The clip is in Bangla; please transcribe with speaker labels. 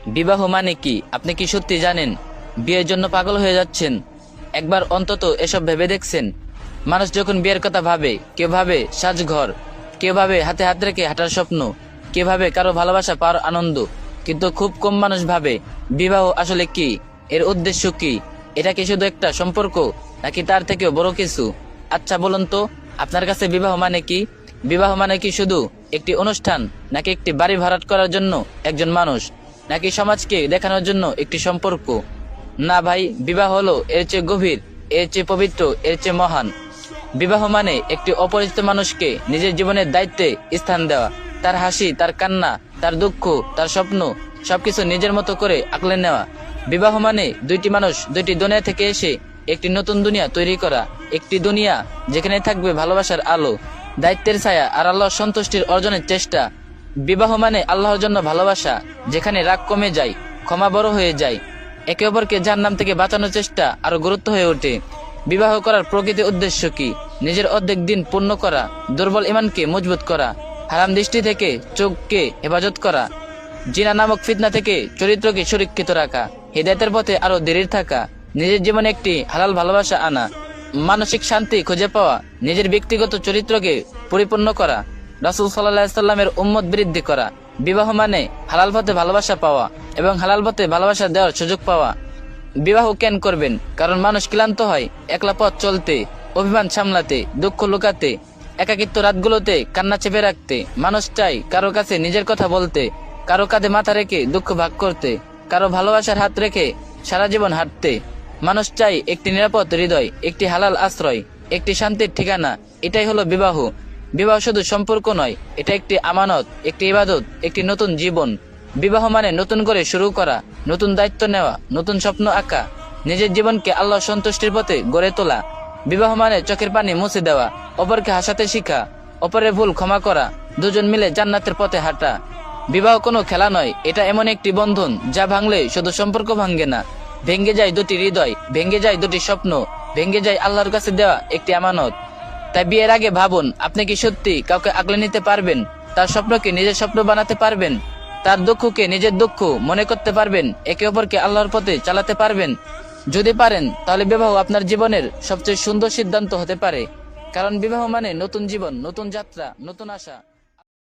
Speaker 1: বিবাহ মানে কি আপনি কি সত্যি জানেন? বিয়ের জন্য পাগল হয়ে যাচ্ছেন? একবার অন্তত এসব ভেবে দেখছেন? মানুষ যখন বিয়ের কথা ভাবে, কেউ ভাবে সাজঘর, কেউ ভাবে হাতে হাত রেখে হাঁটার স্বপ্ন, কেউ ভাবে কারো ভালোবাসা পাওয়ার আনন্দ, কিন্তু খুব কম মানুষ ভাবে বিবাহ আসলে কি, এর উদ্দেশ্য কি। এটা কি শুধু একটা সম্পর্ক, নাকি তার থেকেও বড় কিছু? আচ্ছা বলুন তো, আপনার কাছে বিবাহ মানে কি? বিবাহ মানে কি শুধু একটি অনুষ্ঠান, নাকি একটি বাড়ি ভাড়াট করার জন্য একজন মানুষ, নাকি সমাজকে দেখানোর জন্য একটি সম্পর্ক? না ভাই, বিবাহ হলো এর চেয়ে গভীর, এর চেয়ে পবিত্র, এর চেয়ে মহান। বিবাহ মানে একটি অপরিচিত মানুষকে নিজের জীবনের দায়িত্বে স্থান দেওয়া, তার হাসি, তার কান্না, তার দুঃখ, তার স্বপ্ন সবকিছু নিজের মতো করে আঁকলে নেওয়া। বিবাহ মানে দুইটি মানুষ দুইটি দুনিয়া থেকে এসে একটি নতুন দুনিয়া তৈরি করা, একটি দুনিয়া যেখানে থাকবে ভালোবাসার আলো, দায়িত্বের ছায়া আর আল্লাহর সন্তুষ্টির অর্জনের চেষ্টা। বিবাহ মানে আল্লাহর জন্য ভালোবাসা, যেখানে রাগ কমে যায়, ক্ষমা বড় হয়ে যায়, একে অপরকে জাহান্নাম থেকে বাঁচানোর চেষ্টা আরো গুরুত্ব হয়ে ওঠে। বিবাহ করার প্রকৃত উদ্দেশ্য কি? নিজের অর্ধেক দিন পূর্ণ করা, দুর্বল ইমানকে মজবুত করা, হারাম দৃষ্টি থেকে চোখকে হেফাজত করা, জিনা নামক ফিতনা থেকে চরিত্রকে সুরক্ষিত রাখা, হিদায়াতের পথে আরো দৃঢ় থাকা, নিজের জীবনে একটি হালাল ভালোবাসা আনা, মানসিক শান্তি খুঁজে পাওয়া, নিজের ব্যক্তিগত চরিত্রকে পরিপূর্ণ করা, রাসূল সাল্লাল্লাহু আলাইহি সাল্লামের উম্মত বৃদ্ধি করা। বিবাহ মানে হালাল পথে ভালোবাসা পাওয়া এবং হালাল পথে ভালোবাসা দেওয়ার সুযোগ পাওয়া। বিবাহ কেন করবেন? কারণ মানুষ ক্লান্ত হয় একলা পথ চলতে, অভিমান সামলাতে, দুঃখ লুকাতে, একাকিত্ব রাতগুলোতে কান্না চেপে রাখতে। মানুষ চাই কারো কাছে নিজের কথা বলতে, কারো কাঁধে মাথা রেখে দুঃখ ভাগ করতে, কারো ভালোবাসার হাত রেখে সারা জীবন হাঁটতে। মানুষ চাই একটি নিরাপদ হৃদয়, একটি হালাল আশ্রয়, একটি শান্তির ঠিকানা। এটাই হলো বিবাহ। বিবাহ শুধু সম্পর্ক নয়, এটা একটি আমানত, একটি ইবাদত, একটি নতুন জীবন। বিবাহ মানে নতুন করে শুরু করা, নতুন দায়িত্ব নেওয়া, নতুন স্বপ্ন আঁকা, নিজের জীবনকে আল্লাহ সন্তুষ্টির পথে গড়ে তোলা। বিবাহ মানে চোখের পানি মুছে দেওয়া, অপরকে হাসাতে শিখা, অপরের ভুল ক্ষমা করা, দুজন মিলে জান্নাতের পথে হাঁটা। বিবাহ কোনো খেলা নয়, এটা এমন একটি বন্ধন যা ভাঙলে শুধু সম্পর্ক ভাঙ্গে না, ভেঙ্গে যায় দুটি হৃদয়, ভেঙ্গে যায় দুটি স্বপ্ন, ভেঙ্গে যায় আল্লাহর কাছে দেওয়া একটি আমানত। তাই বিয়ের আগে ভাবুন, আপনি কি সত্যি কাউকে আগলে নিতে পারবেন? তার স্বপ্নকে নিজের স্বপ্ন বানাতে পারবেন? তার দুঃখকে নিজের দুঃখ মনে করতে পারবেন? একে অপরকে আল্লাহর পথে চালাতে পারবেন? যদি পারেন, তাহলে বিবাহ আপনার জীবনের সবচেয়ে সুন্দর সিদ্ধান্ত হতে পারে। কারণ বিবাহ মানে নতুন জীবন, নতুন যাত্রা, নতুন আশা।